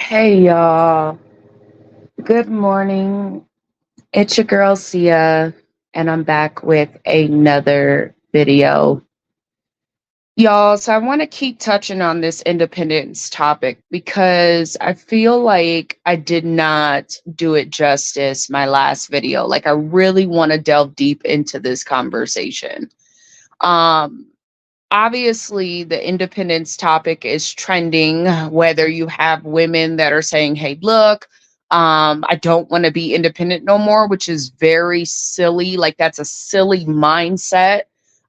Hey y'all, good morning. It's your girl Sia, and I'm back with another video. Y'all, so I want to keep touching on this independence topic because I feel like I did not do it justice my last video. Like, I really want to delve deep into this conversation. Um, Obviously the independence topic is trending, whether you have women that are saying, hey, look, I don't want to be independent no more, which is very silly. Like, that's a silly mindset.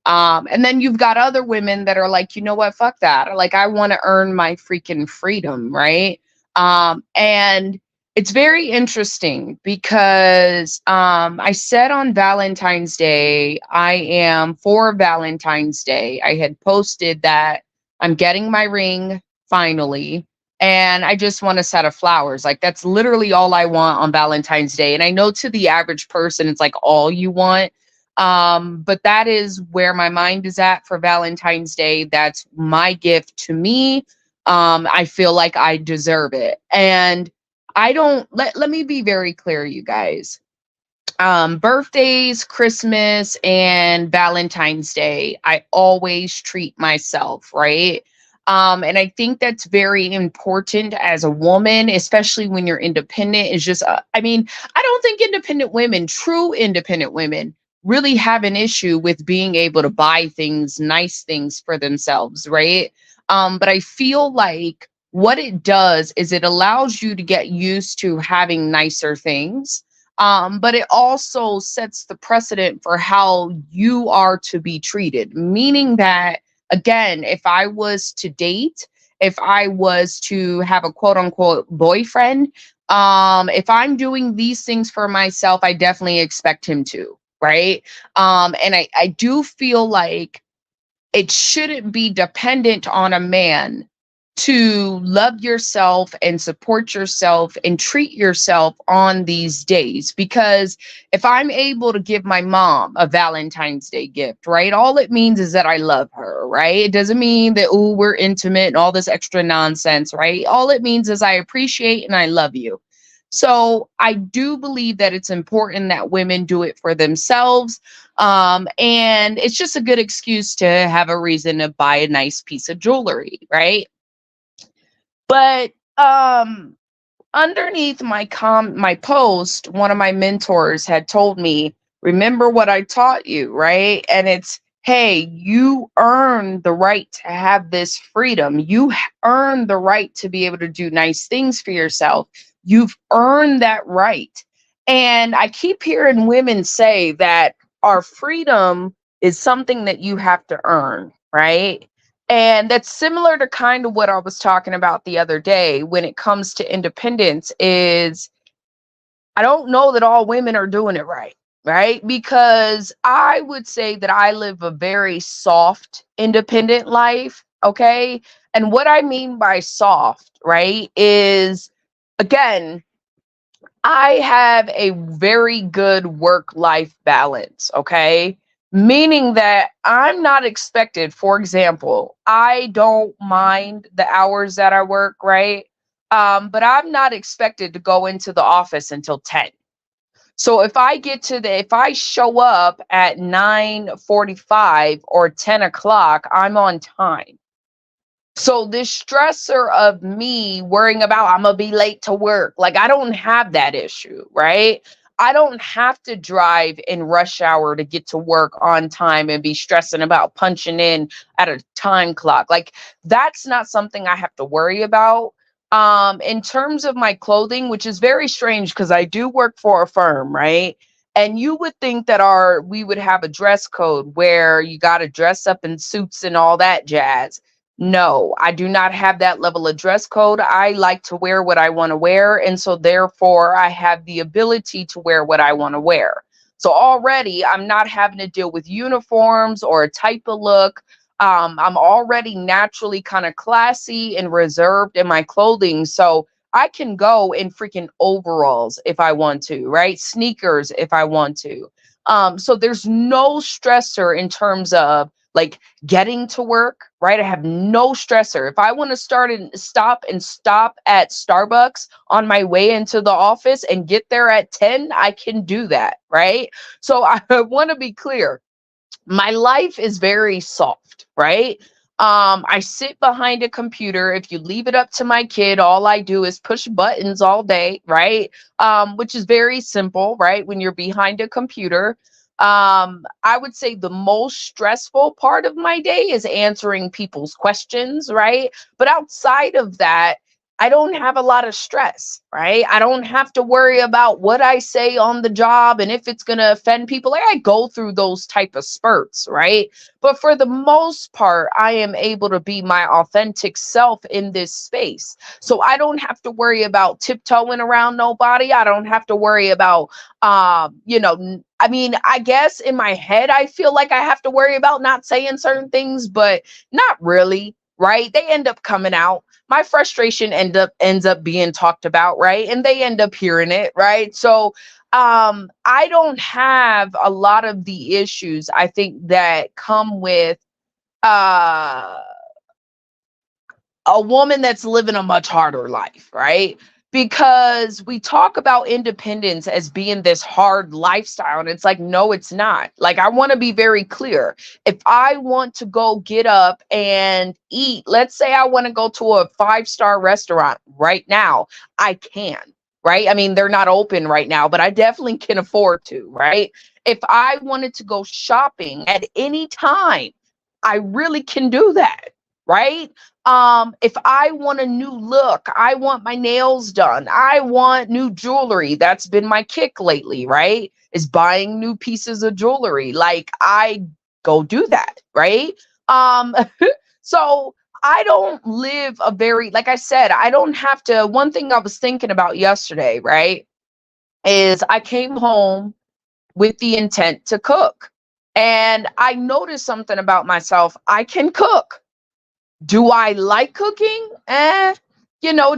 And then you've got other women that are like, you know what, fuck that, like, I want to earn my freaking freedom, right? And it's very interesting because I said on Valentine's Day, I am for Valentine's Day. I had posted that I'm getting my ring finally, and I just want a set of flowers. Like, that's literally all I want on Valentine's Day. And I know to the average person, it's like all you want. But that is where my mind is at for Valentine's Day. That's my gift to me. I feel like I deserve it. And I don't let me be very clear, you guys. Birthdays, Christmas, and Valentine's Day, I always treat myself, right? And I think that's very important as a woman, especially when you're independent. Is just, I mean, I don't think independent women, true independent women, really have an issue with being able to buy things, nice things for themselves, right? But I feel like what it does is it allows you to get used to having nicer things, but it also sets the precedent for how you are to be treated. Meaning that, again, if I was to date, if I was to have a quote unquote boyfriend, if I'm doing these things for myself, I definitely expect him to, right? And I do feel like it shouldn't be dependent on a man to love yourself and support yourself and treat yourself on these days. Because if I'm able to give my mom a Valentine's Day gift, right, all it means is that I love her, right? It doesn't mean that, oh, we're intimate and all this extra nonsense, right? All it means is I appreciate and I love you. So I do believe that it's important that women do it for themselves. And it's just a good excuse to have a reason to buy a nice piece of jewelry, right? But underneath my post, one of my mentors had told me, remember what I taught you, right? And it's, hey, you earn the right to have this freedom. You earn the right to be able to do nice things for yourself. You've earned that right. And I keep hearing women say that our freedom is something that you have to earn, right? And that's similar to kind of what I was talking about the other day when it comes to independence. Is I don't know that all women are doing it right, right? Because I would say that I live a very soft, independent life, okay? And what I mean by soft, right, is, again, I have a very good work life balance, okay? Meaning that I'm not expected, for example, I don't mind the hours that I work, right? But I'm not expected to go into the office until 10. So if I show up at 9:45 or 10 o'clock, I'm on time. So this stressor of me worrying about I'm gonna be late to work, like, I don't have that issue, right? I don't have to drive in rush hour to get to work on time and be stressing about punching in at a time clock. Like, that's not something I have to worry about. In terms of my clothing, which is very strange because I do work for a firm, right? And you would think that our we would have a dress code where you got to dress up in suits and all that jazz. No, I do not have that level of dress code. I like to wear what I want to wear. And so, therefore, I have the ability to wear what I want to wear. So, already, I'm not having to deal with uniforms or a type of look. I'm already naturally kind of classy and reserved in my clothing. So, I can go in freaking overalls if I want to, right? Sneakers if I want to. So, there's no stressor in terms of like getting to work, right? I have no stressor. If I want to stop at Starbucks on my way into the office and get there at 10, I can do that, right? So I want to be clear, my life is very soft, right? I sit behind a computer. If you leave it up to my kid, all I do is push buttons all day, right? Which is very simple, right? When you're behind a computer. I would say the most stressful part of my day is answering people's questions, right? But outside of that, I don't have a lot of stress, right? I don't have to worry about what I say on the job and if it's going to offend people. Like, I go through those type of spurts, right? But for the most part, I am able to be my authentic self in this space. So I don't have to worry about tiptoeing around nobody. I don't have to worry about, I mean, I guess in my head, I feel like I have to worry about not saying certain things, but not really, right? They end up coming out. My frustration ends up being talked about, right? And they end up hearing it, right? So I don't have a lot of the issues I think that come with uh a woman that's living a much harder life, right? Because we talk about independence as being this hard lifestyle, and it's like, no, it's not. Like, I want to be very clear. If I want to go get up and eat, let's say I want to go to a five-star restaurant right now, I can, right? I mean, they're not open right now, but I definitely can afford to, right? If I wanted to go shopping at any time, I really can do that, right? If I want a new look, I want my nails done, I want new jewelry. That's been my kick lately, right? Is buying new pieces of jewelry. Like, I go do that, right? Um, so I don't live a very, like I said, I don't have to. One thing I was thinking about yesterday, right, is I came home with the intent to cook. And I noticed something about myself. I can cook. Do I like cooking?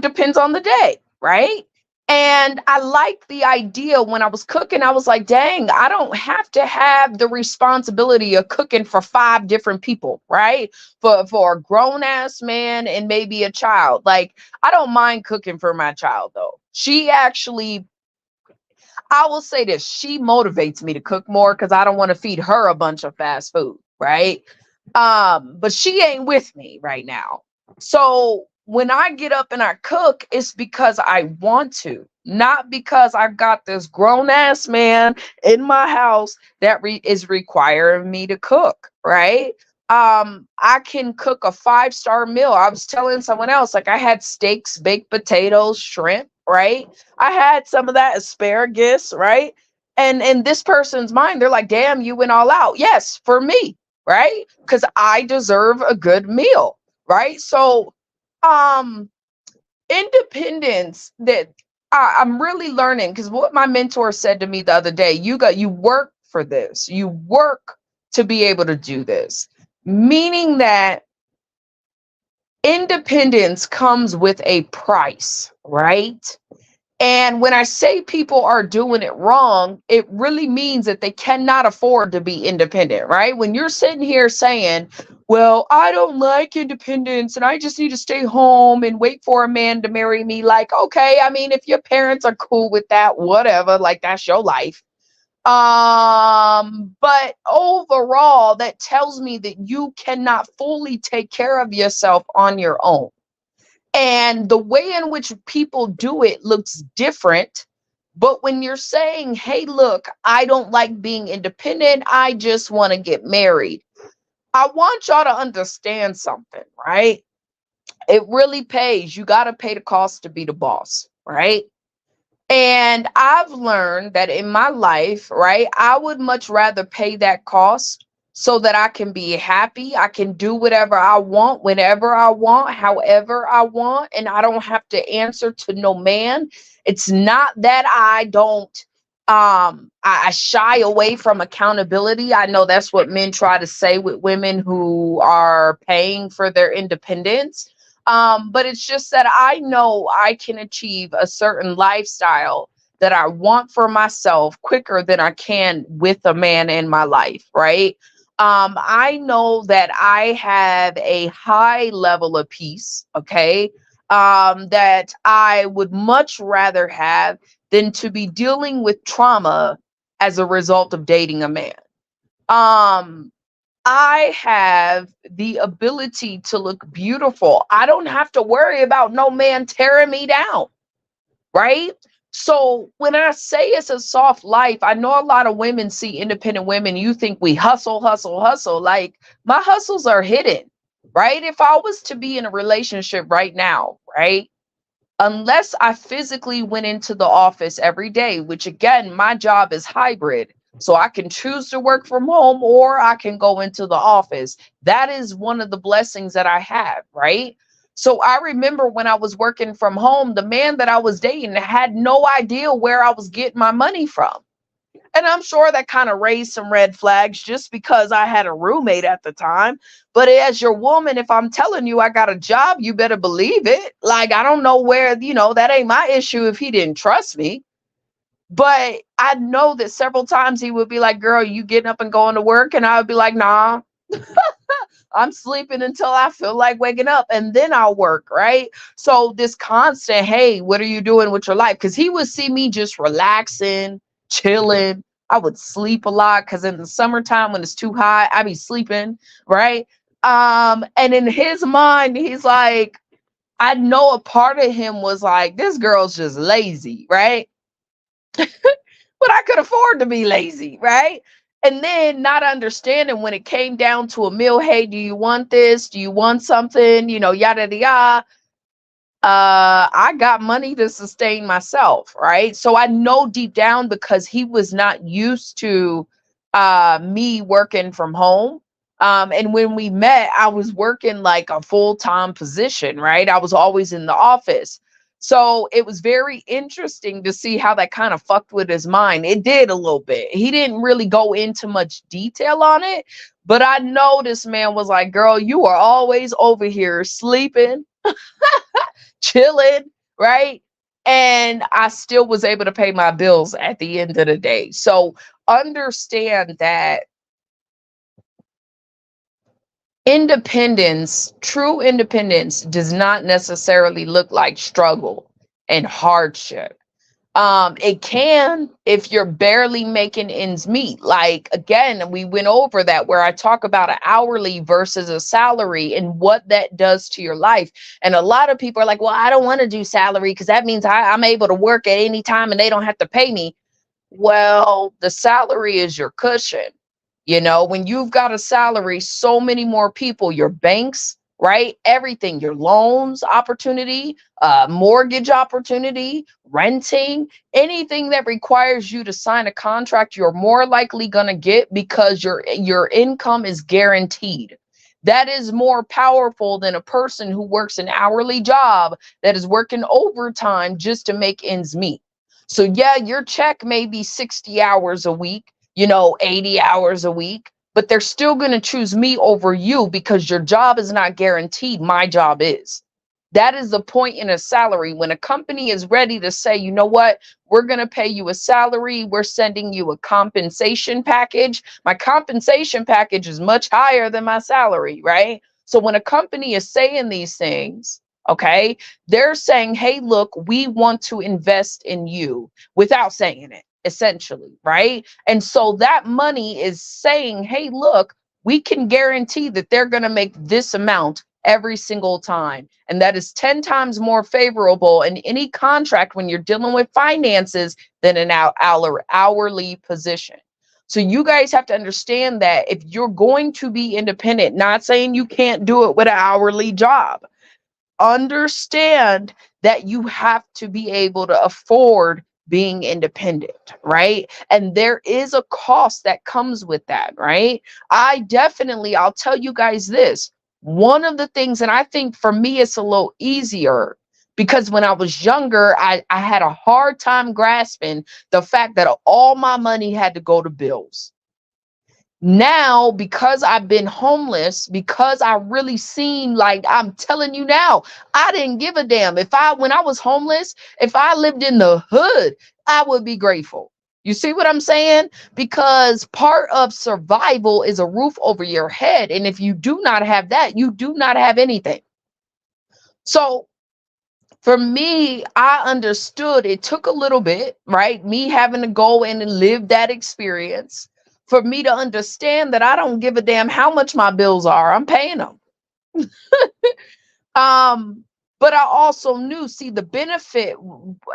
Depends on the day, right? And I like the idea when I was cooking, I was like, dang, I don't have to have the responsibility of cooking for five different people, right? For a grown ass man and maybe a child. Like, I don't mind cooking for my child though. She actually, I will say this, she motivates me to cook more because I don't want to feed her a bunch of fast food, right? But she ain't with me right now. So when I get up and I cook, it's because I want to, not because I got this grown ass man in my house that is requiring me to cook, right? I can cook a five-star meal. I was telling someone else, like, I had steaks, baked potatoes, shrimp, right? I had some of that asparagus, right? And in this person's mind, they're like, damn, you went all out. Yes, for me, right? Because I deserve a good meal, right? So, um, independence that I'm really learning, because what my mentor said to me the other day, you work for this, you work to be able to do this, meaning that independence comes with a price, right? And when I say people are doing it wrong, it really means that they cannot afford to be independent, right? When you're sitting here saying, well, I don't like independence and I just need to stay home and wait for a man to marry me. Like, okay, I mean, if your parents are cool with that, whatever, like, that's your life. But overall, that tells me that you cannot fully take care of yourself on your own. And the way in which people do it looks different. But when you're saying, hey, look, I don't like being independent, I just want to get married, I want y'all to understand something, right? It really pays. You got to pay the cost to be the boss, right? And I've learned that in my life, right, I would much rather pay that cost so that I can be happy. I can do whatever I want, whenever I want, however I want, and I don't have to answer to no man. It's not that I don't I shy away from accountability. I know that's what men try to say with women who are paying for their independence. But it's just that I know I can achieve a certain lifestyle that I want for myself quicker than I can with a man in my life, right? I know that I have a high level of peace, okay, that I would much rather have than to be dealing with trauma as a result of dating a man. Um, I have the ability to look beautiful. I don't have to worry about no man tearing me down, right? So when I say it's a soft life, I know a lot of women see independent women. You think we hustle, hustle, hustle. Like my hustles are hidden, right? If I was to be in a relationship right now, right? Unless I physically went into the office every day, which again, my job is hybrid. So I can choose to work from home or I can go into the office. That is one of the blessings that I have, right? So I remember when I was working from home, the man that I was dating had no idea where I was getting my money from. And I'm sure that kind of raised some red flags just because I had a roommate at the time. But as your woman, if I'm telling you I got a job, you better believe it. Like, I don't know where, that ain't my issue if he didn't trust me. But I know that several times he would be like, girl, you getting up and going to work? And I would be like, nah, I'm sleeping until I feel like waking up and then I'll work, right? So this constant, hey, what are you doing with your life? Because he would see me just relaxing, chilling. I would sleep a lot because in the summertime when it's too hot, I be sleeping, right? And in his mind, he's like, I know a part of him was like, this girl's just lazy, right? But I could afford to be lazy, right? And then not understanding when it came down to a meal, hey, do you want this? Do you want something? Yada yada. I got money to sustain myself, right? So I know deep down because he was not used to me working from home. And when we met, I was working like a full-time position, right? I was always in the office. So it was very interesting to see how that kind of fucked with his mind. It did a little bit. He didn't really go into much detail on it, but I know this man was like, girl, you are always over here sleeping, chilling, right? And I still was able to pay my bills at the end of the day. So understand that independence, true independence, does not necessarily look like struggle and hardship. It can if you're barely making ends meet. Like again, we went over that where I talk about an hourly versus a salary and what that does to your life. And a lot of people are like, well, I don't want to do salary because that means I'm able to work at any time and they don't have to pay me. Well, the salary is your cushion. When you've got a salary, so many more people, your banks, right? Everything, your loans opportunity, mortgage opportunity, renting, anything that requires you to sign a contract, you're more likely going to get because your income is guaranteed. That is more powerful than a person who works an hourly job that is working overtime just to make ends meet. So yeah, your check may be 60 hours a week, 80 hours a week, but they're still going to choose me over you because your job is not guaranteed. My job is. That is the point in a salary. When a company is ready to say, you know what, we're going to pay you a salary, we're sending you a compensation package. My compensation package is much higher than my salary, right? So when a company is saying these things, okay, they're saying, hey, look, we want to invest in you without saying it, essentially, right? And so that money is saying, hey, look, we can guarantee that they're going to make this amount every single time. And that is 10 times more favorable in any contract when you're dealing with finances than an hourly position. So you guys have to understand that if you're going to be independent, not saying you can't do it with an hourly job, understand that you have to be able to afford being independent, right? And there is a cost that comes with that, right? I'll tell you guys this. One of the things, and I think for me, it's a little easier because when I was younger, I had a hard time grasping the fact that all my money had to go to bills. Now, because I've been homeless, because I really seen, like I'm telling you now, I didn't give a damn. When I was homeless, if I lived in the hood, I would be grateful. You see what I'm saying? Because part of survival is a roof over your head. And if you do not have that, you do not have anything. So for me, I understood it took a little bit, right? Me having to go in and live that experience for me to understand that I don't give a damn how much my bills are. I'm paying them. Um, but I also knew, see, the benefit,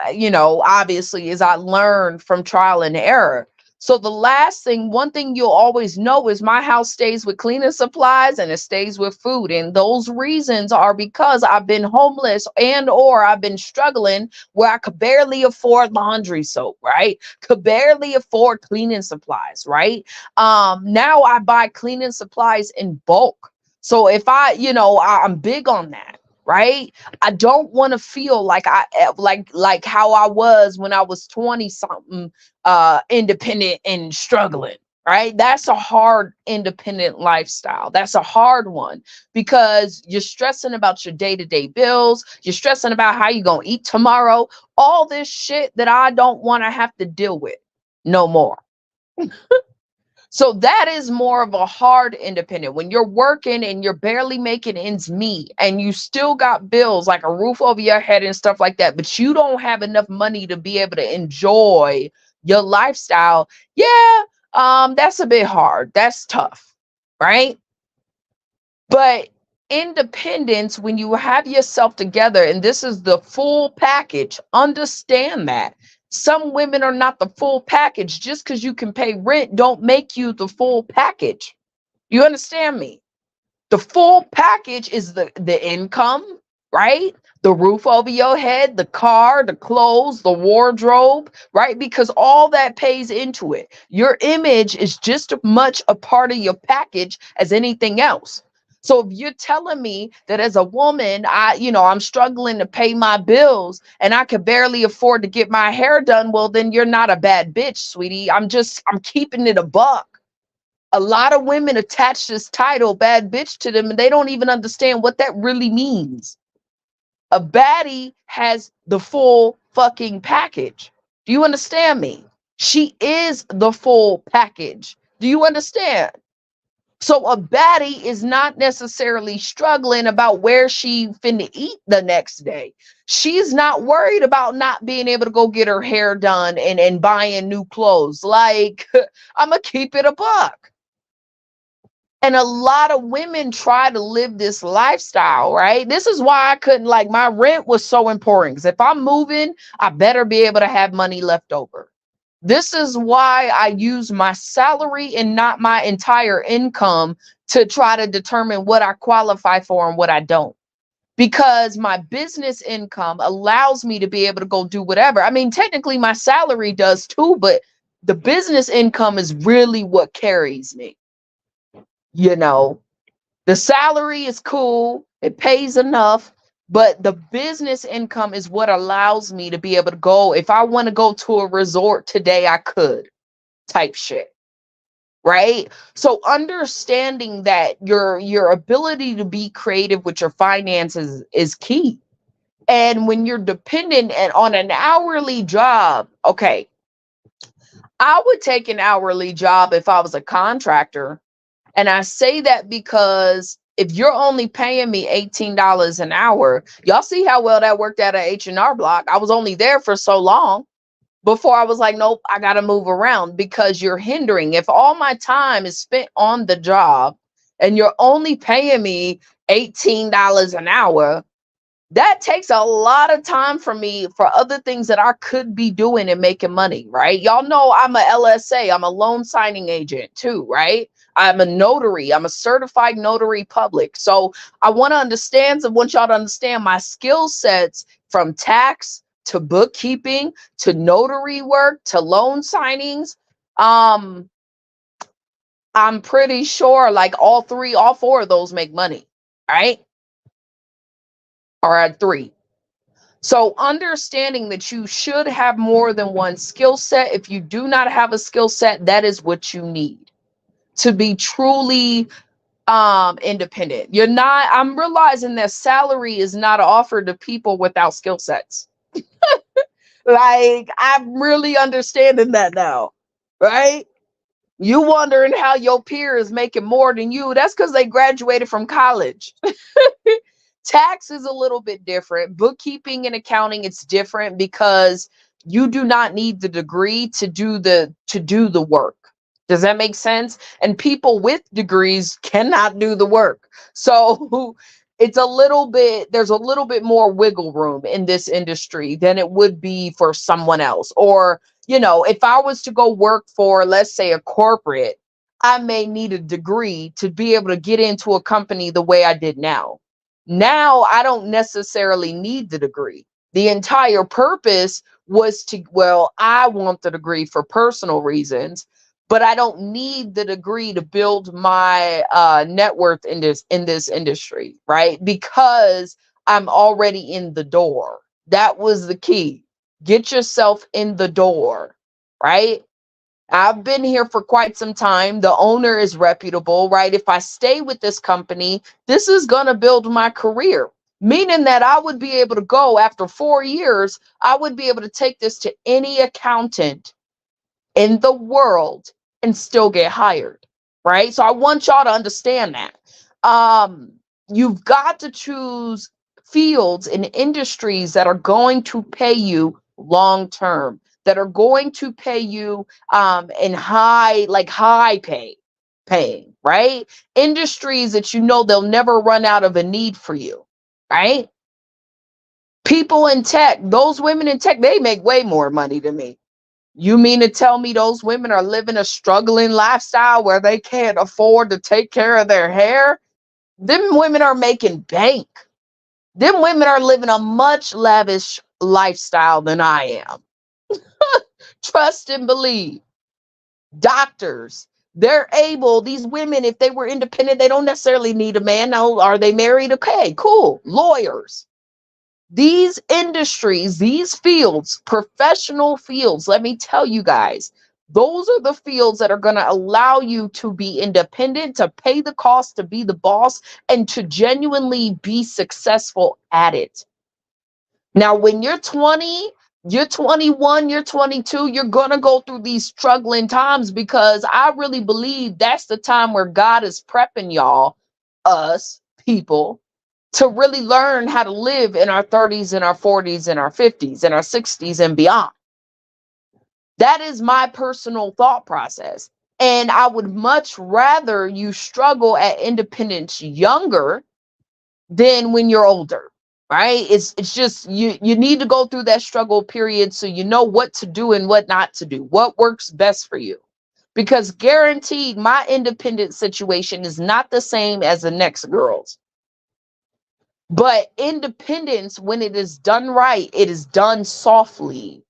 obviously, is I learned from trial and error. So the last thing, one thing you'll always know is my house stays with cleaning supplies and it stays with food. And those reasons are because I've been homeless and or I've been struggling where I could barely afford laundry soap, right? Could barely afford cleaning supplies, right? Now I buy cleaning supplies in bulk. So if I'm big on that, right? I don't want to feel like like how I was when I was 20 something, independent and struggling, right? That's a hard independent lifestyle. That's a hard one because you're stressing about your day-to-day bills, you're stressing about how you're going to eat tomorrow, all this shit that I don't want to have to deal with no more. So that is more of a hard independent. When you're working and you're barely making ends meet and you still got bills like a roof over your head and stuff like that, but you don't have enough money to be able to enjoy your lifestyle. Yeah, that's a bit hard. That's tough, right? But independence, when you have yourself together, and this is the full package, understand that. Some women are not the full package. Just because you can pay rent don't make you the full package. You understand me? The full package is the income, right? The roof over your head, the car, the clothes, the wardrobe, right? Because all that pays into it. Your image is just as much a part of your package as anything else. So if you're telling me that as a woman, I'm struggling to pay my bills and I could barely afford to get my hair done, well, then you're not a bad bitch, sweetie. I'm keeping it a buck. A lot of women attach this title bad bitch to them and they don't even understand what that really means. A baddie has the full fucking package. Do you understand me? She is the full package. Do you understand? So a baddie is not necessarily struggling about where she finna eat the next day. She's not worried about not being able to go get her hair done and buying new clothes. Like, I'm gonna keep it a buck. And a lot of women try to live this lifestyle, right? This is why I couldn't, like, my rent was so important. Because if I'm moving, I better be able to have money left over. This is why I use my salary and not my entire income to try to determine what I qualify for and what I don't. Because my business income allows me to be able to go do whatever. I mean, technically my salary does too, but the business income is really what carries me. You know, the salary is cool, it pays enough, but the business income is what allows me to be able to go. If I want to go to a resort today, I could, type shit. Right? So understanding that your ability to be creative with your finances is key. And when you're dependent on an hourly job, okay, I would take an hourly job if I was a contractor. And I say that because if you're only paying me $18 an hour, y'all see how well that worked out at H&R Block. I was only there for so long before I was like, nope, I got to move around because you're hindering. If all my time is spent on the job and you're only paying me $18 an hour, that takes a lot of time from me for other things that I could be doing and making money, right? Y'all know I'm a LSA, I'm a loan signing agent too, right? I'm a notary, I'm a certified notary public. So I want want y'all to understand my skill sets from tax to bookkeeping to notary work to loan signings. Um, I'm pretty sure like all four of those make money, right? Or at three. So understanding that you should have more than one skill set. If you do not have a skill set, that is what you need to be truly independent. I'm realizing that salary is not offered to people without skill sets. Like, I'm really understanding that now, right? You wondering how your peer is making more than you. That's because they graduated from college. Tax is a little bit different. Bookkeeping and accounting, it's different because you do not need the degree to do the work. Does that make sense? And people with degrees cannot do the work. So it's a little bit, there's a little bit more wiggle room in this industry than it would be for someone else. Or, if I was to go work for, let's say, a corporate, I may need a degree to be able to get into a company the way I did now. Now I don't necessarily need the degree. The entire purpose was well, I want the degree for personal reasons, but I don't need the degree to build my net worth in this industry, right? Because I'm already in the door. That was the key. Get yourself in the door, right? I've been here for quite some time. The owner is reputable, right? If I stay with this company, this is going to build my career, meaning that I would be able to go after 4 years. I would be able to take this to any accountant in the world and still get hired, right? So I want y'all to understand that. Um, you've got to choose fields and industries that are going to pay you long term, that are going to pay you in high paying, right? Industries that they'll never run out of a need for you, right? People in tech, those women in tech, they make way more money than me. You mean to tell me those women are living a struggling lifestyle where they can't afford to take care of their hair? Them women are making bank. Them women are living a much lavish lifestyle than I am. Trust and believe. Doctors, these women, if they were independent, they don't necessarily need a man. Now, are they married? Okay, cool. Lawyers. These industries, these fields, professional fields, let me tell you guys, those are the fields that are going to allow you to be independent, to pay the cost, to be the boss, and to genuinely be successful at it. Now, when you're 20, you're 21, you're 22, you're going to go through these struggling times, because I really believe that's the time where God is prepping y'all, us people, to really learn how to live in our 30s and our 40s and our 50s and our 60s and beyond. That is my personal thought process. And I would much rather you struggle at independence younger than when you're older, right? It's just you need to go through that struggle period so you know what to do and what not to do, what works best for you. Because guaranteed, my independent situation is not the same as the next girl's. But independence, when it is done right, it is done softly.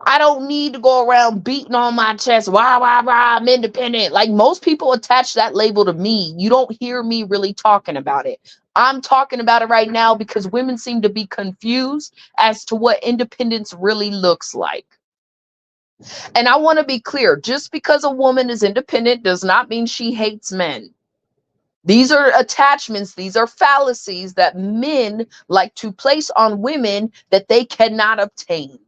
I don't need to go around beating on my chest. Why, I'm independent. Like, most people attach that label to me. You don't hear me really talking about it. I'm talking about it right now because women seem to be confused as to what independence really looks like. And I want to be clear, just because a woman is independent does not mean she hates men. These are attachments, these are fallacies that men like to place on women that they cannot obtain.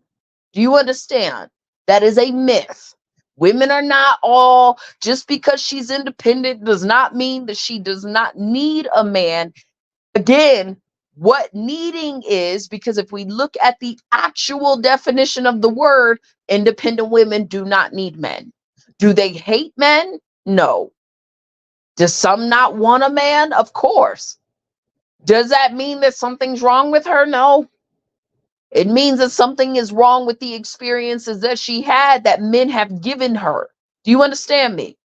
Do you understand? That is a myth. Women are not all, just because she's independent does not mean that she does not need a man. Again, what needing is, because if we look at the actual definition of the word, independent women do not need men. Do they hate men? No. Does some not want a man? Of course. Does that mean that something's wrong with her? No. It means that something is wrong with the experiences that she had that men have given her. Do you understand me?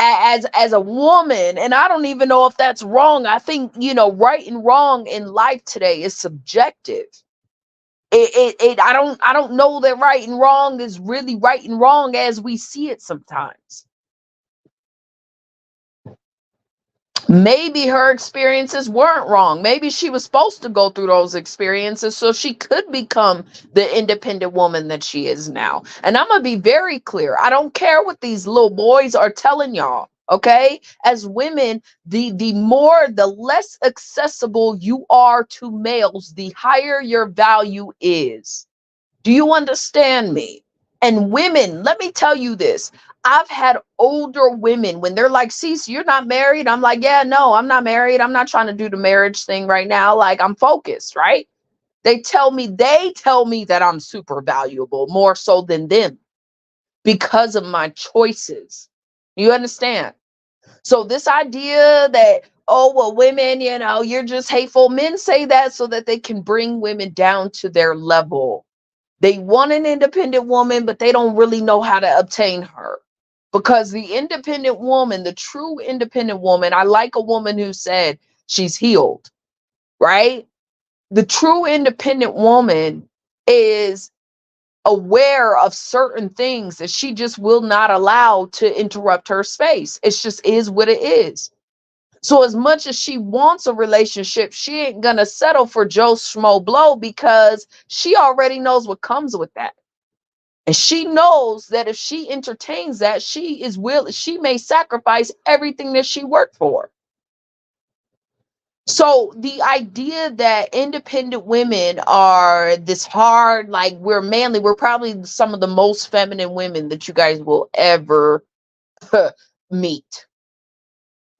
As a woman, and I don't even know if that's wrong. I think, right and wrong in life today is subjective. I don't know that right and wrong is really right and wrong as we see it sometimes. Maybe her experiences weren't wrong. Maybe she was supposed to go through those experiences so she could become the independent woman that she is now. And I'm going to be very clear. I don't care what these little boys are telling y'all. Okay, as women, the less accessible you are to males, the higher your value is. Do you understand me? And women, let me tell you this. I've had older women when they're like, "Cease, you're not married." I'm like, "Yeah, no, I'm not married. I'm not trying to do the marriage thing right now. Like, I'm focused, right?" They tell me that I'm super valuable, more so than them, because of my choices. You understand? So this idea that, oh, well, women, you're just hateful. Men say that so that they can bring women down to their level. They want an independent woman, but they don't really know how to obtain her. Because the independent woman, the true independent woman, I like a woman who said she's healed, right? The true independent woman is aware of certain things that she just will not allow to interrupt her space. It just is what it is. So as much as she wants a relationship, she ain't gonna settle for Joe Schmo Blow, because she already knows what comes with that. And she knows that if she entertains that, she may sacrifice everything that she worked for. So the idea that independent women are this hard, like we're manly, we're probably some of the most feminine women that you guys will ever meet.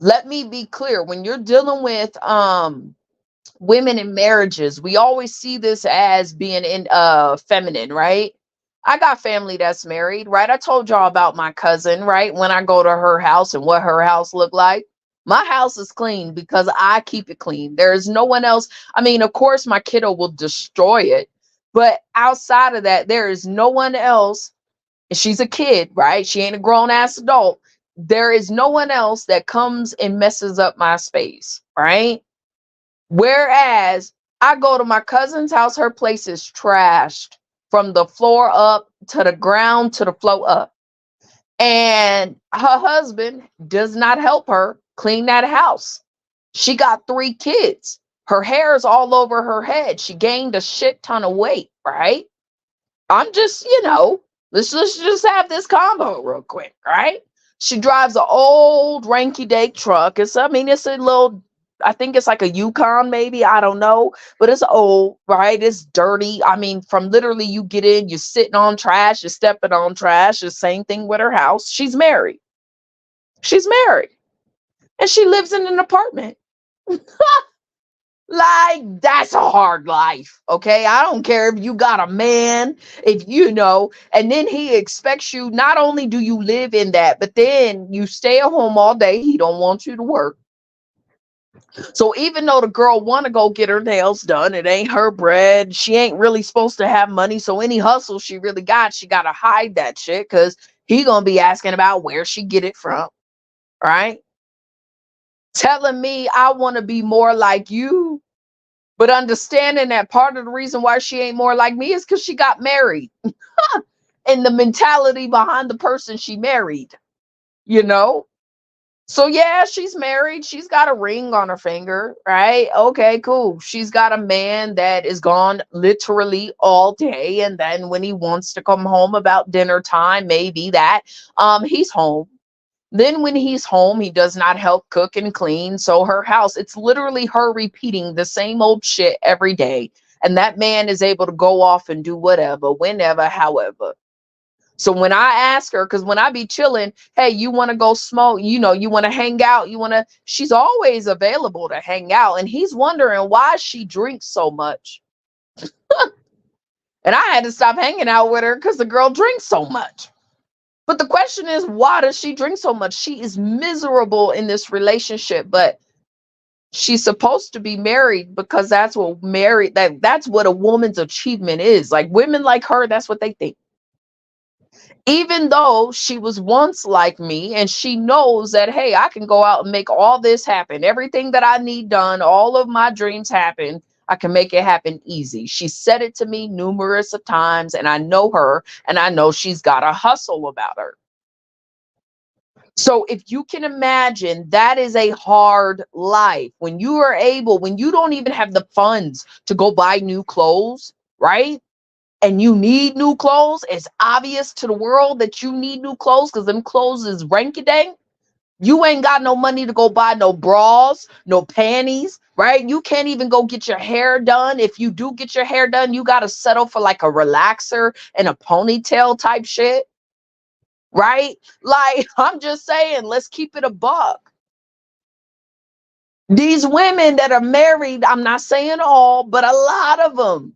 Let me be clear, when you're dealing with women in marriages, we always see this as being in feminine, right? I got family that's married, right? I told y'all about my cousin, right? When I go to her house and what her house looked like. My house is clean because I keep it clean. There is no one else. I mean, of course, my kiddo will destroy it, but outside of that, there is no one else. And she's a kid, right? She ain't a grown ass adult. There is no one else that comes and messes up my space, right? Whereas I go to my cousin's house, her place is trashed from the floor up to the ground to the floor up. And her husband does not help her clean that house. She got 3 kids. Her hair is all over her head. She gained a shit ton of weight, right? I'm just, let's just have this combo real quick, right? She drives an old ranky dank truck. It's a little, I think it's like a Yukon, maybe. I don't know. But it's old, right? It's dirty. I mean, from literally you get in, you're sitting on trash, you're stepping on trash. The same thing with her house. She's married. She's married. And she lives in an apartment. Like, that's a hard life. Okay. I don't care if you got a man, if and then he expects you. Not only do you live in that, but then you stay at home all day. He don't want you to work. So even though the girl want to go get her nails done, it ain't her bread. She ain't really supposed to have money. So any hustle she really got, she got to hide that shit, because he going to be asking about where she get it from. Right. Telling me I want to be more like you. But understanding that part of the reason why she ain't more like me is because she got married. And the mentality behind the person she married, you know? So yeah, she's married. She's got a ring on her finger, right? Okay, cool. She's got a man that is gone literally all day. And then when he wants to come home about dinner time, maybe that, he's home. Then when he's home, he does not help cook and clean. So her house, it's literally her repeating the same old shit every day. And that man is able to go off and do whatever, whenever, however. So when I ask her, because when I be chilling, hey, you want to go smoke, you want to hang out, she's always available to hang out. And he's wondering why she drinks so much. And I had to stop hanging out with her because the girl drinks so much. But the question is, why does she drink so much? She is miserable in this relationship, but she's supposed to be married, because that's what a woman's achievement is. Like, women like her, that's what they think. Even though she was once like me, and she knows that, hey, I can go out and make all this happen. Everything that I need done, all of my dreams happen. I can make it happen easy. She said it to me numerous of times, and I know her, and I know she's got a hustle about her. So if you can imagine, that is a hard life. When you don't even have the funds to go buy new clothes, right? And you need new clothes. It's obvious to the world that you need new clothes because them clothes is ranky dank. You ain't got no money to go buy no bras, no panties, right? You can't even go get your hair done. If you do get your hair done, you got to settle for like a relaxer and a ponytail type shit, right? Like, I'm just saying, let's keep it a buck. These women that are married, I'm not saying all, but a lot of them,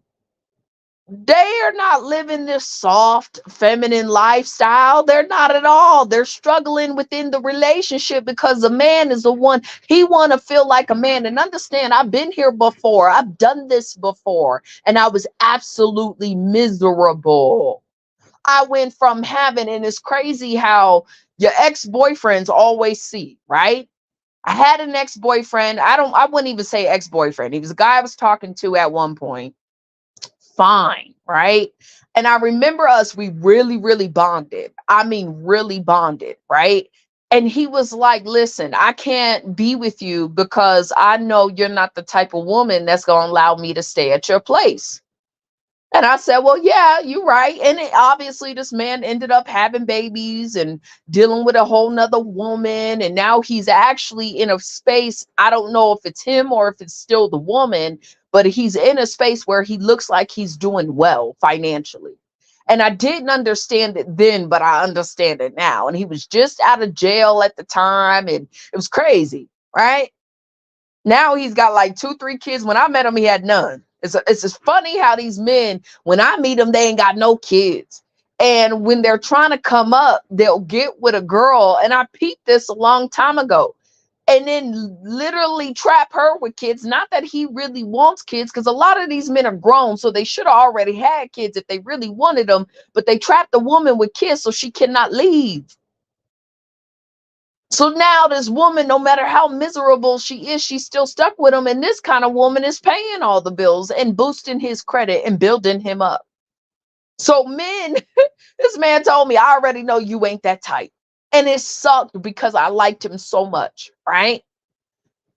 they are not living this soft feminine lifestyle. They're not at all. They're struggling within the relationship because the man is the one, he want to feel like a man. And understand, I've been here before, I've done this before, and I was absolutely miserable. I went from having, and it's crazy how your ex-boyfriends always see, right? I had an ex-boyfriend. I wouldn't even say ex-boyfriend. He was a guy I was talking to at one point. Fine, right? And I remember us, we really, really bonded. I mean, really bonded, right? And he was like, listen, I can't be with you because I know you're not the type of woman that's going to allow me to stay at your place. And I said, well, yeah, you're right. And obviously, this man ended up having babies and dealing with a whole nother woman. And now he's actually in a space. I don't know if it's him or if it's still the woman, but he's in a space where he looks like he's doing well financially. And I didn't understand it then, but I understand it now. And he was just out of jail at the time. And it was crazy, right? Now he's got like 2, 3 kids. When I met him, he had none. It's just funny how these men, when I meet them, they ain't got no kids. And when they're trying to come up, they'll get with a girl. And I peeped this a long time ago. And then literally trap her with kids. Not that he really wants kids, because a lot of these men are grown, so they should have already had kids if they really wanted them. But they trapped the woman with kids so she cannot leave. So now this woman, no matter how miserable she is, she's still stuck with him. And this kind of woman is paying all the bills and boosting his credit and building him up. So men, this man told me, I already know you ain't that type. And it sucked because I liked him so much, right?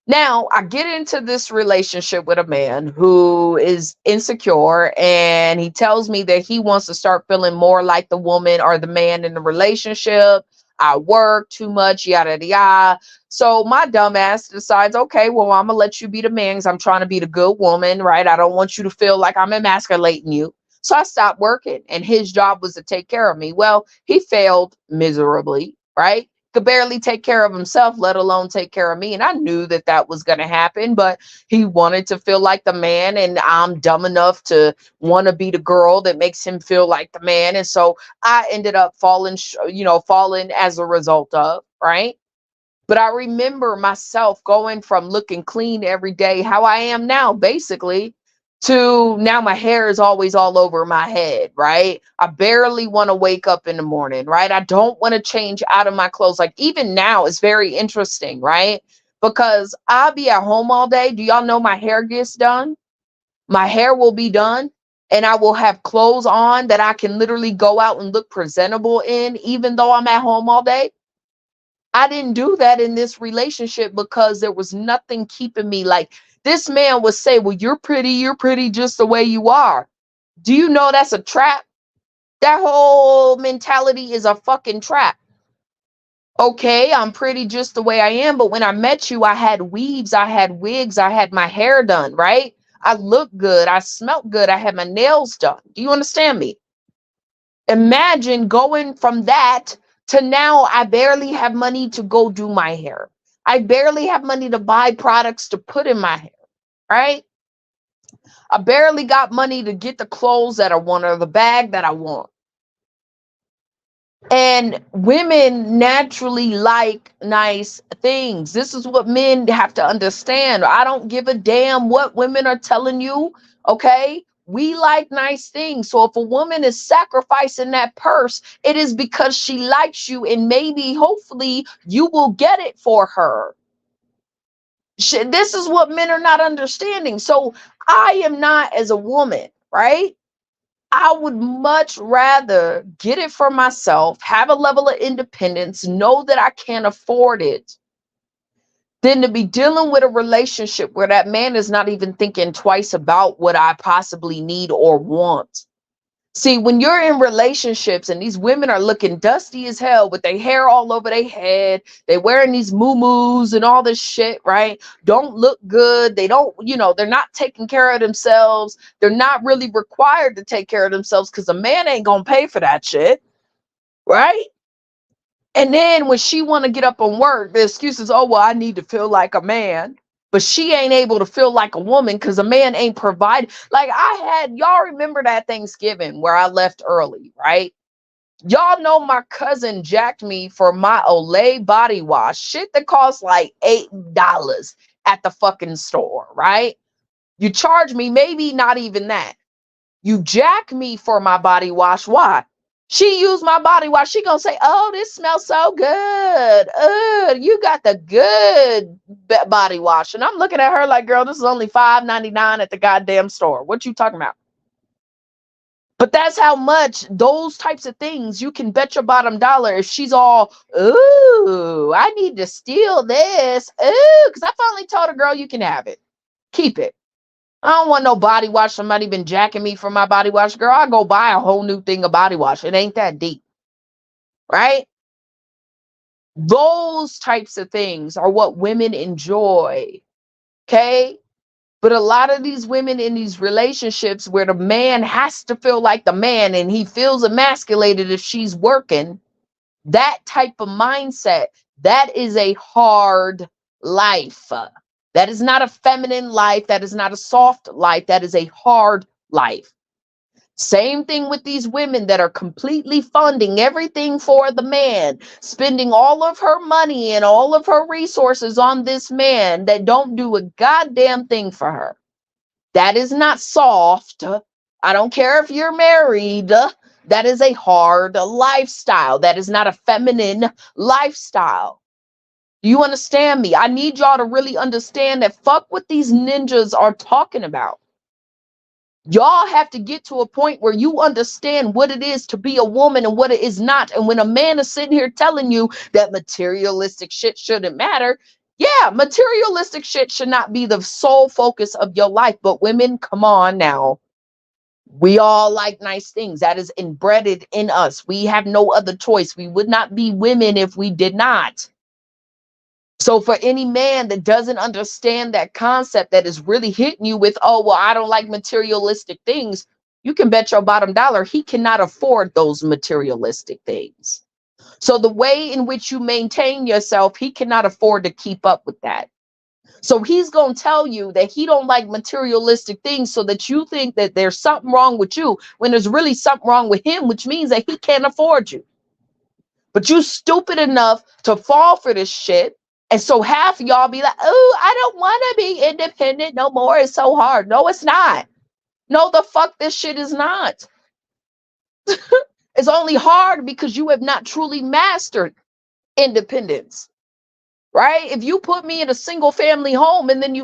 Now I get into this relationship with a man who is insecure, and he tells me that he wants to start feeling more like the woman or the man in the relationship. I work too much, yada yada yada. So my dumb ass decides, okay, well, I'm gonna let you be the man because I'm trying to be the good woman, right? I don't want you to feel like I'm emasculating you. So I stopped working, and his job was to take care of me. Well, he failed miserably, right? Could barely take care of himself, let alone take care of me. And I knew that that was going to happen, but he wanted to feel like the man. And I'm dumb enough to want to be the girl that makes him feel like the man. And so I ended up falling as a result of, right? But I remember myself going from looking clean every day, how I am now, basically, to now my hair is always all over my head, right? I barely want to wake up in the morning, right? I don't want to change out of my clothes. Like even now, it's very interesting, right? Because I'll be at home all day. Do y'all know my hair gets done? My hair will be done. And I will have clothes on that I can literally go out and look presentable in, even though I'm at home all day. I didn't do that in this relationship because there was nothing keeping me. Like this man would say, well, you're pretty just the way you are. Do you know that's a trap? That whole mentality is a fucking trap. Okay, I'm pretty just the way I am, but when I met you, I had weaves, I had wigs, I had my hair done, right? I looked good, I smelled good, I had my nails done. Do you understand me? Imagine going from that to now I barely have money to go do my hair. I barely have money to buy products to put in my hair, right? I barely got money to get the clothes that I want or the bag that I want. And women naturally like nice things. This is what men have to understand. I don't give a damn what women are telling you. Okay. We like nice things. So if a woman is sacrificing that purse, it is because she likes you, and maybe, hopefully, you will get it for her. This is what men are not understanding. So I am not, as a woman, right? I would much rather get it for myself, have a level of independence, know that I can't afford it, than to be dealing with a relationship where that man is not even thinking twice about what I possibly need or want. See, when you're in relationships and these women are looking dusty as hell with their hair all over their head, they wearing these moo-moos and all this shit, right? Don't look good. They don't, they're not taking care of themselves. They're not really required to take care of themselves because a man ain't gonna pay for that shit, right? And then when she want to get up and work, the excuse is, oh, well, I need to feel like a man. But she ain't able to feel like a woman because a man ain't provide. Like y'all remember that Thanksgiving where I left early, right? Y'all know my cousin jacked me for my Olay body wash. Shit that costs like $8 at the fucking store, right? You charge me maybe not even that. You jack me for my body wash. Why? She used my body wash. She gonna say, "Oh, this smells so good. You got the good body wash." And I'm looking at her like, "Girl, this is only $5.99 at the goddamn store. What you talking about?" But that's how much those types of things you can bet your bottom dollar. If she's all, "Ooh, I need to steal this. Ooh," because I finally told her, "Girl, you can have it. Keep it. I don't want no body wash. Somebody been jacking me for my body wash. Girl, I go buy a whole new thing of body wash. It ain't that deep." Right? Those types of things are what women enjoy. Okay? But a lot of these women in these relationships where the man has to feel like the man and he feels emasculated if she's working, that type of mindset, that is a hard life. That is not a feminine life. That is not a soft life. That is a hard life. Same thing with these women that are completely funding everything for the man, spending all of her money and all of her resources on this man that don't do a goddamn thing for her. That is not soft. I don't care if you're married. That is a hard lifestyle. That is not a feminine lifestyle. Do you understand me? I need y'all to really understand that fuck what these ninjas are talking about. Y'all have to get to a point where you understand what it is to be a woman and what it is not. And when a man is sitting here telling you that materialistic shit shouldn't matter, yeah, materialistic shit should not be the sole focus of your life. But women, come on now. We all like nice things. That is inbred in us. We have no other choice. We would not be women if we did not. So for any man that doesn't understand that concept, that is really hitting you with, oh, well, I don't like materialistic things, you can bet your bottom dollar he cannot afford those materialistic things. So the way in which you maintain yourself, he cannot afford to keep up with that. So he's going to tell you that he don't like materialistic things so that you think that there's something wrong with you when there's really something wrong with him, which means that he can't afford you. But you stupid enough to fall for this shit. And so half of y'all be like, "Oh, I don't want to be independent no more. It's so hard." No, it's not. No, the fuck this shit is not. It's only hard because you have not truly mastered independence, right? If you put me in a single family home and then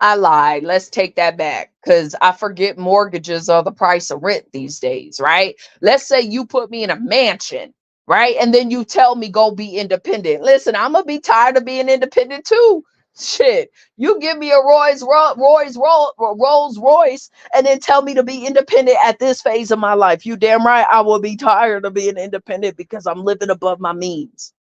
I lied. Let's take that back because I forget mortgages are the price of rent these days, right? Let's say you put me in a mansion, right? And then you tell me go be independent. Listen, I'm gonna be tired of being independent too. Shit, you give me a Rolls Royce and then tell me to be independent at this phase of my life. You damn right I will be tired of being independent because I'm living above my means.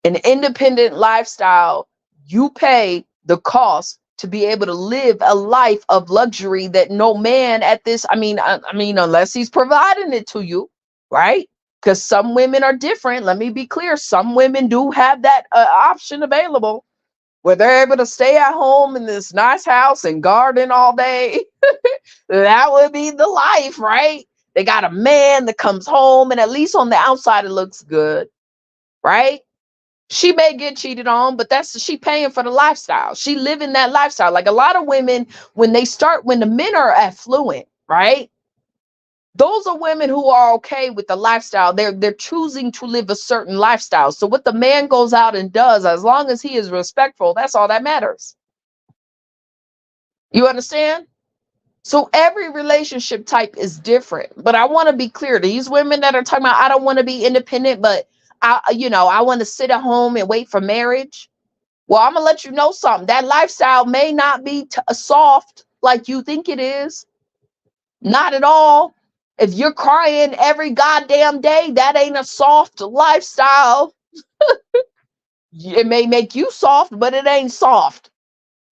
An independent lifestyle, you pay the cost to be able to live a life of luxury that no man at this, I mean, unless he's providing it to you, right? Because some women are different. Let me be clear. Some women do have that option available where they're able to stay at home in this nice house and garden all day. That would be the life, right? They got a man that comes home and at least on the outside it looks good, right? She may get cheated on, but she paying for the lifestyle. She living that lifestyle. Like a lot of women, when the men are affluent, right? Those are women who are okay with the lifestyle. They're choosing to live a certain lifestyle. So what the man goes out and does, as long as he is respectful, that's all that matters. You understand? So every relationship type is different. But I want to be clear. These women that are talking about, I don't want to be independent, but I want to sit at home and wait for marriage. Well, I'm gonna let you know something. That lifestyle may not be soft like you think it is. Not at all. If you're crying every goddamn day, that ain't a soft lifestyle. It may make you soft, but it ain't soft.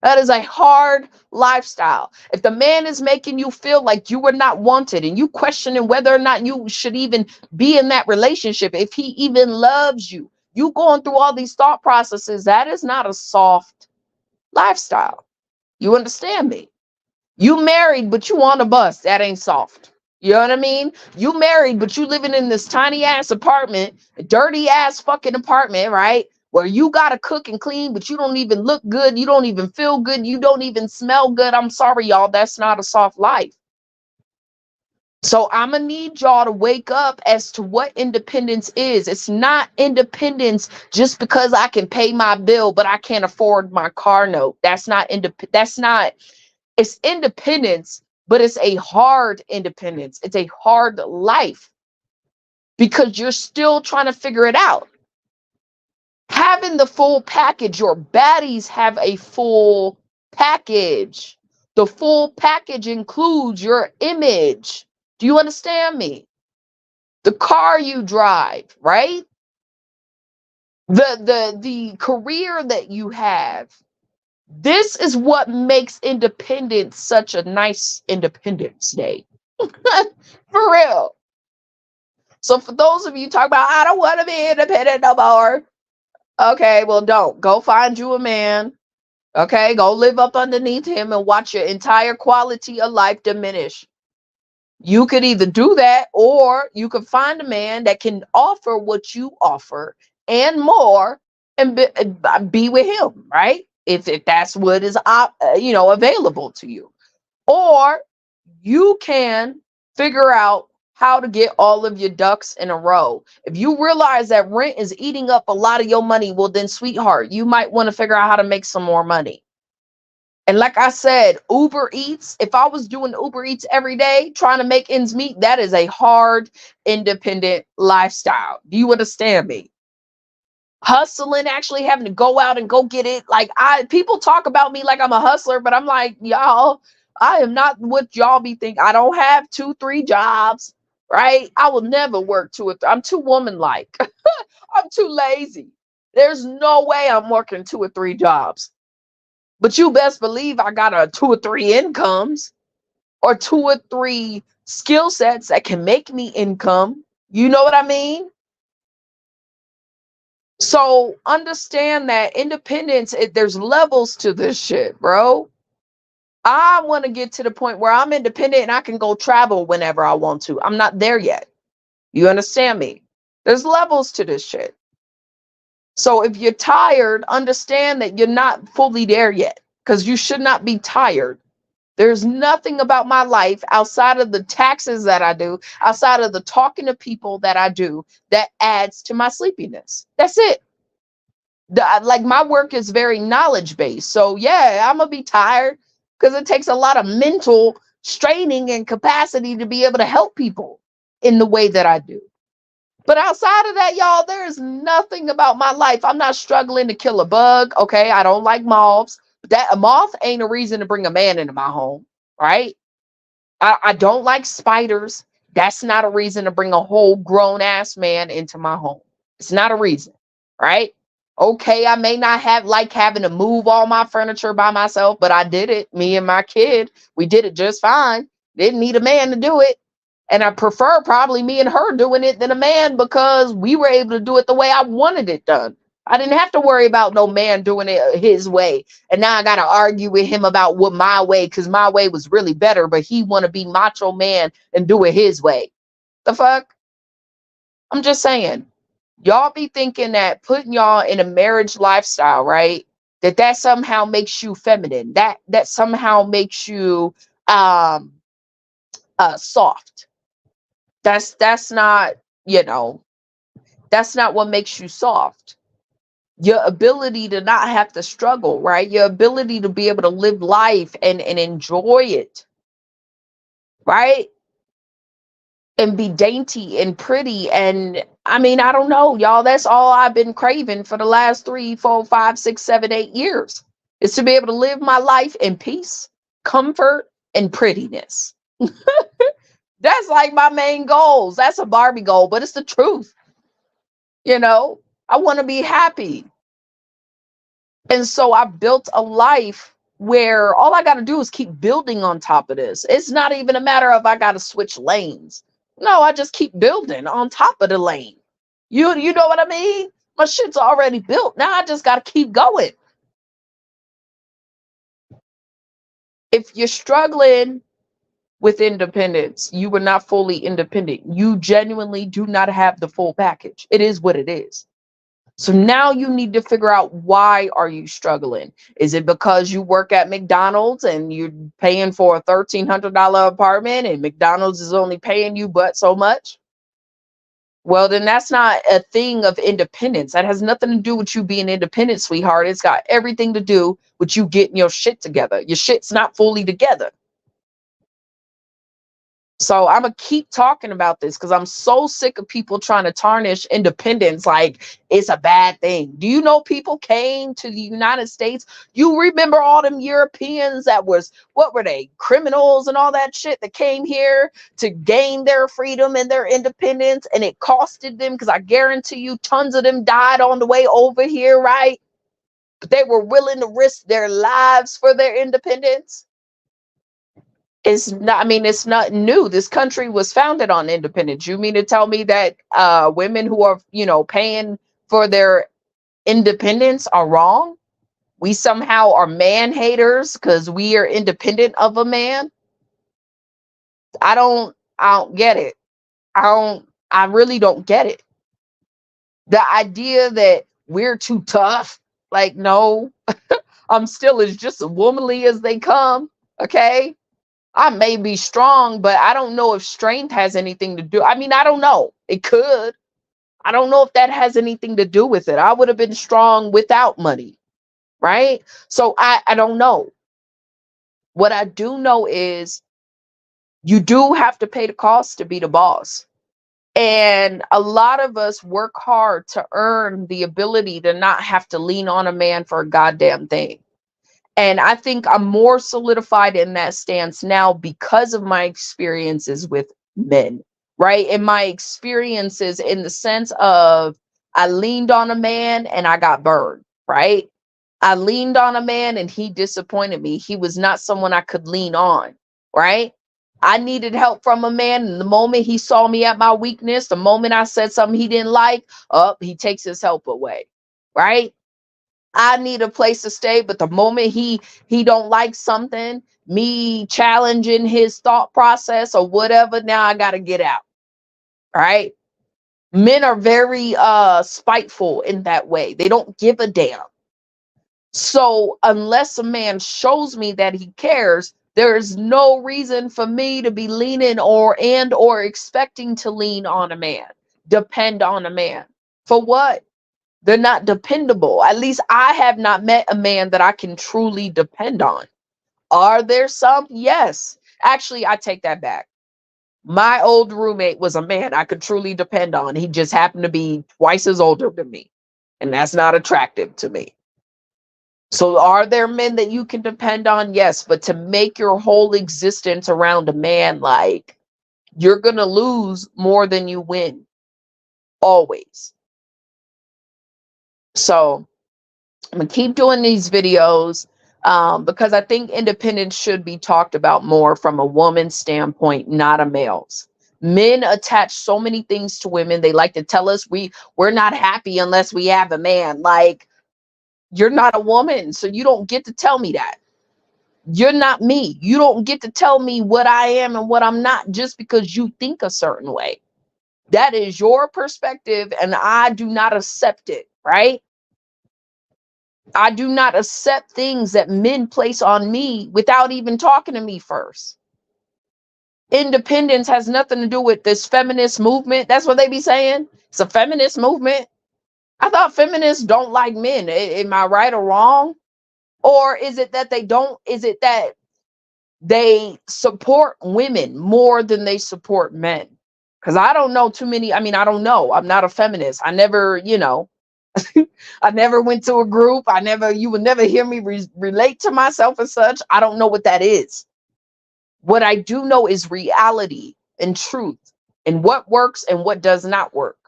That is a hard lifestyle. If the man is making you feel like you were not wanted and you questioning whether or not you should even be in that relationship, if he even loves you, you going through all these thought processes, that is not a soft lifestyle. You understand me? You married, but you on a bus. That ain't soft. You know what I mean? You married, but you living in this tiny ass apartment, dirty ass fucking apartment, right? Where you gotta cook and clean, but you don't even look good. You don't even feel good. You don't even smell good. I'm sorry, y'all. That's not a soft life. So I'm gonna need y'all to wake up as to what independence is. It's not independence just because I can pay my bill, but I can't afford my car note. That's not it's independence, but it's a hard independence. It's a hard life because you're still trying to figure it out. Having the full package, your baddies have a full package. The full package includes your image. Do you understand me? The car you drive, right? The career that you have. This is what makes independence such a nice Independence Day. For real. So for those of you talk about, I don't want to be independent no more. Okay, well, don't. Go find you a man. Okay, go live up underneath him and watch your entire quality of life diminish. You could either do that or you could find a man that can offer what you offer and more and be with him, right? If that's what is available to you. Or you can figure out how to get all of your ducks in a row. If you realize that rent is eating up a lot of your money, well then sweetheart, you might want to figure out how to make some more money. And like I said, Uber Eats, if I was doing Uber Eats every day trying to make ends meet, that is a hard, independent lifestyle. Do you understand me? Hustling, actually having to go out and go get it. Like people talk about me like I'm a hustler, but I'm like, y'all, I am not what y'all be thinking. I don't have 2, 3 jobs, right? I will never work 2 or 3. I'm too woman-like. I'm too lazy. There's no way I'm working 2 or 3 jobs. But you best believe I got a 2 or 3 incomes or 2 or 3 skill sets that can make me income. You know what I mean? So understand that independence, there's levels to this shit, bro. I want to get to the point where I'm independent and I can go travel whenever I want to. I'm not there yet. You understand me? There's levels to this shit. So if you're tired, understand that you're not fully there yet because you should not be tired. There's nothing about my life outside of the taxes that I do, outside of the talking to people that I do, that adds to my sleepiness. That's it. Like my work is very knowledge based. So yeah, I'm gonna be tired because it takes a lot of mental straining and capacity to be able to help people in the way that I do. But outside of that, y'all, there is nothing about my life. I'm not struggling to kill a bug. Okay, I don't like moths. That a moth ain't a reason to bring a man into my home, right? I don't like spiders. That's not a reason to bring a whole grown ass man into my home. It's not a reason, right? Okay, I may not have like having to move all my furniture by myself, but I did it. Me and my kid, we did it just fine. Didn't need a man to do it. And I prefer probably me and her doing it than a man because we were able to do it the way I wanted it done. I didn't have to worry about no man doing it his way. And now I got to argue with him about what my way, because my way was really better, but he want to be macho man and do it his way. The fuck? I'm just saying. Y'all be thinking that putting y'all in a marriage lifestyle, right? That somehow makes you feminine. That somehow makes you um soft. That's not, you know, that's not what makes you soft. Your ability to not have to struggle, right? Your ability to be able to live life and enjoy it, right? And be dainty and pretty. And I mean, I don't know, y'all. That's all I've been craving for the last 3, 4, 5, 6, 7, 8 years is to be able to live my life in peace, comfort, and prettiness. That's like my main goals. That's a Barbie goal, but it's the truth. You know, I want to be happy. And so I built a life where all I got to do is keep building on top of this. It's not even a matter of I got to switch lanes. No, I just keep building on top of the lane. You know what I mean? My shit's already built. Now I just got to keep going. If you're struggling with independence, you were not fully independent. You genuinely do not have the full package. It is what it is. So now you need to figure out, why are you struggling? Is it because you work at McDonald's and you're paying for a $1,300 apartment and McDonald's is only paying you but so much? Well, then that's not a thing of independence. That has nothing to do with you being independent, sweetheart. It's got everything to do with you getting your shit together. Your shit's not fully together. So I'm gonna keep talking about this because I'm so sick of people trying to tarnish independence like it's a bad thing. Do you know people came to the United States? You remember all them Europeans that was, what were they, criminals and all that shit, that came here to gain their freedom and their independence, and it costed them, because I guarantee you tons of them died on the way over here, right? But they were willing to risk their lives for their independence. It's not, I mean, it's not new. This country was founded on independence. You mean to tell me that women who are, paying for their independence are wrong? We somehow are man haters because we are independent of a man? I don't get it. I really don't get it. The idea that we're too tough, like, no, I'm still as just as womanly as they come. Okay. I may be strong, but I don't know if strength has anything to do. I mean, I don't know. It could. I don't know if that has anything to do with it. I would have been strong without money, right? So I don't know. What I do know is you do have to pay the cost to be the boss. And a lot of us work hard to earn the ability to not have to lean on a man for a goddamn thing. And I think I'm more solidified in that stance now because of my experiences with men, right? And my experiences in the sense of, I leaned on a man and I got burned, right? I leaned on a man and he disappointed me. He was not someone I could lean on, right? I needed help from a man. And the moment he saw me at my weakness, the moment I said something he didn't like, he takes his help away, right? I need a place to stay, but the moment he don't like something, me challenging his thought process or whatever, now I got to get out. Right? Men are very spiteful in that way. They don't give a damn. So unless a man shows me that he cares, there is no reason for me to be leaning or expecting to lean on a man, depend on a man. For what? They're not dependable. At least I have not met a man that I can truly depend on. Are there some? Yes. Actually, I take that back. My old roommate was a man I could truly depend on. He just happened to be twice as older than me. And that's not attractive to me. So are there men that you can depend on? Yes. But to make your whole existence around a man, like, you're going to lose more than you win. Always. So I'm gonna keep doing these videos because I think independence should be talked about more from a woman's standpoint, not a male's. Men attach so many things to women. They like to tell us we're not happy unless we have a man. Like, you're not a woman, so you don't get to tell me that. You're not me. You don't get to tell me what I am and what I'm not just because you think a certain way. That is your perspective, and I do not accept it, right? I do not accept things that men place on me without even talking to me first. Independence has nothing to do with this feminist movement. That's what they be saying. It's a feminist movement. I thought feminists don't like men. Am I right or wrong? Or is it that is it that they support women more than they support men? Because I don't know too many. I mean, I don't know. I'm not a feminist. I never, I never went to a group. You would never hear me relate to myself as such. I don't know what that is. What I do know is reality. and truth and what works and what does not work.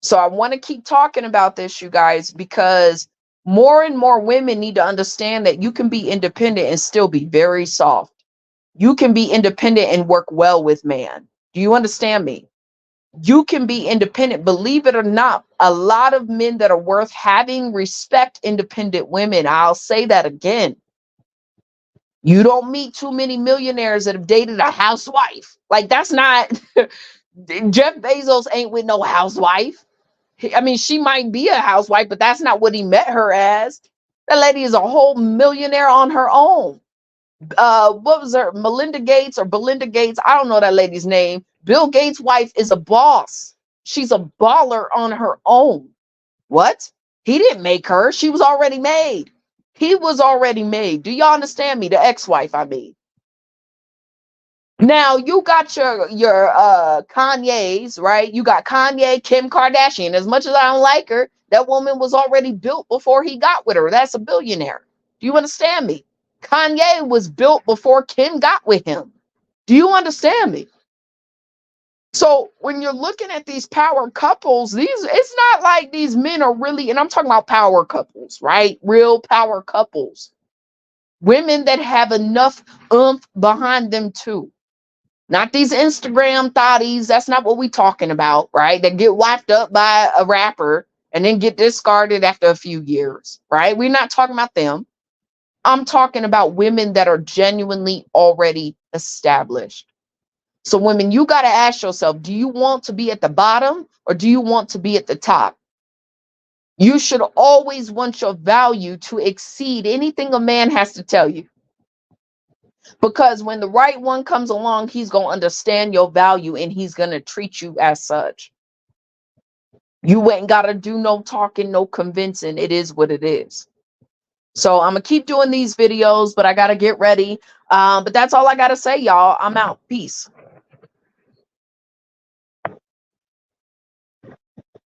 So I want to keep talking about this, you guys, because more and more women need to understand that you can be independent and still be very soft. You can be independent and work well with man. Do you understand me? You can be independent. Believe it or not, a lot of men that are worth having respect independent women. I'll say that again. You don't meet too many millionaires that have dated a housewife. Like, that's not Jeff Bezos ain't with no housewife. I mean, she might be a housewife, but that's not what he met her as. That lady is a whole millionaire on her own. What was her, Melinda Gates or Belinda Gates? I don't know that lady's name. Bill Gates' wife is a boss. She's a baller on her own. What? He didn't make her. She was already made. He was already made. Do y'all understand me? The ex-wife, I mean. Now you got your Kanye's, right? You got Kanye, Kim Kardashian. As much as I don't like her, that woman was already built before he got with her. That's a billionaire. Do you understand me? Kanye was built before Kim got with him. Do you understand me? So when you're looking at these power couples, it's not like these men are really, and I'm talking about power couples, right? Real power couples. Women that have enough oomph behind them too. Not these Instagram thotties. That's not what we're talking about, right? That get wiped up by a rapper and then get discarded after a few years, right? We're not talking about them. I'm talking about women that are genuinely already established. So women, you got to ask yourself, do you want to be at the bottom or do you want to be at the top? You should always want your value to exceed anything a man has to tell you. Because when the right one comes along, he's going to understand your value and he's going to treat you as such. You ain't got to do no talking, no convincing. It is what it is. So I'm going to keep doing these videos, but I got to get ready. But that's all I got to say, y'all. I'm out. Peace.